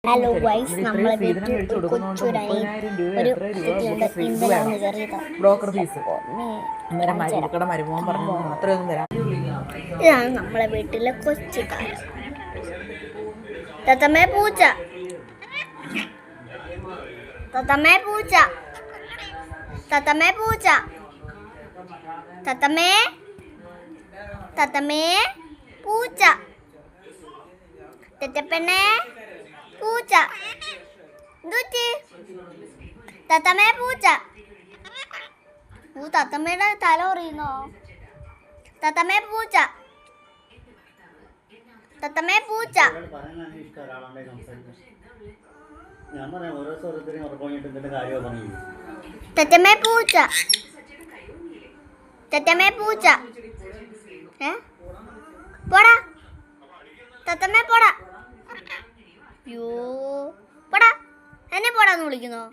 Hello guys, നമ്മളെ വീട്ടിൽ ഒരു കൊച്ചുരായി ഒരു കുട്ടിയുണ്ട്. ഇന്നലെയാണ് ചെറിയത് ബ്രോക്കർ ഫീസ് അന്നേരം മരുമക്കളുടെ മരുമോൻ പറഞ്ഞു അത്രയൊന്നും തരാം. ഇതാണ് നമ്മളെ വീട്ടിലെ കൊച്ചുകാരൻ. തത്തമ്മേ പൂച്ച, തത്തമ്മേ പൂച്ച, തത്തമ്മേ പൂച്ച, തത്തമ്മേ തത്തമ്മേ പൂച്ച, തെറ്റപ്പെണ്ണേ പൂച്ച, എന്തുറ്റി തത്തമ്മേ പൂച്ച. തത്തമ്മയുടെ തല അറിയുന്നോ? തത്തമ്മേ പൂച്ച, തത്തമ്മേ പൂച്ച. തത്തമ്മേ പൂച്ച, തത്തമ്മേ പൂച്ച. പോടാ തത്തമ്മേ പോടാ. യോ പോടാ, എന്നെ പോടാന്ന് വിളിക്കുന്നോ?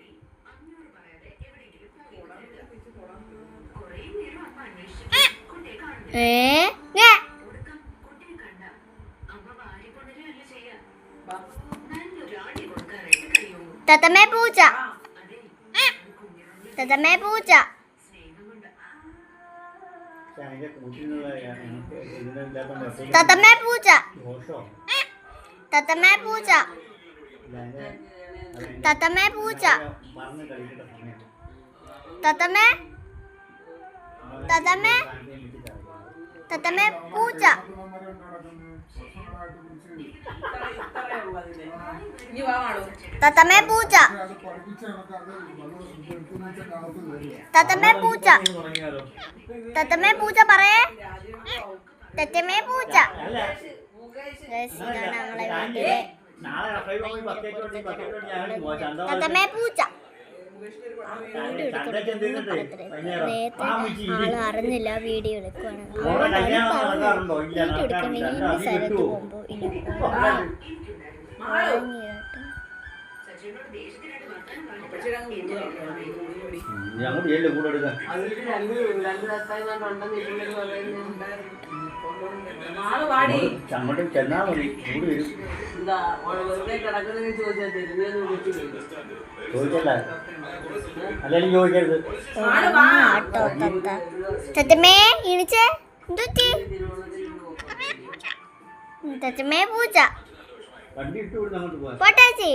തത്തമ്മേ പൂച്ച, തത്തമ്മേ പൂച്ച. തത്തമ്മേ പൂച്ച, തത്തമ്മേ പൂച്ച, തത്തമ്മേ പൂച്ച, തത്തമ്മേ തത്തമ്മേ തത്തമ്മേ പൂച്ച. തത്തമ്മേ പൂച്ച, തത്തമ്മേ പൂച്ച, തത്തമ്മേ പൂച്ച പറയേ. തത്തമ്മേ പൂച്ച. ഇതാണ് നമ്മളെ വീട്ടിലെ തത്തമ്മേ പൂച്ച. നേരത്തെ ആള് അറിഞ്ഞില്ല വീഡിയോ എടുക്കുവാണ്. വീഡിയോ എടുക്കണ ഇന്ന സ്ഥലത്ത് പോകുമ്പോ ഇനി അങ്ങോട്ടും ചെന്നാ മതി. ചോദിച്ചല്ല, അല്ലെങ്കിൽ ചോദിക്കരുത്. തത്തമ്മേ ഇണിച്ചേ എന്തുറ്റി? തത്തമ്മേ പൂച്ച. വണ്ടി ഇട്ടു അങ്ങോട്ട് പോകാം. പോട്ടേച്ചി.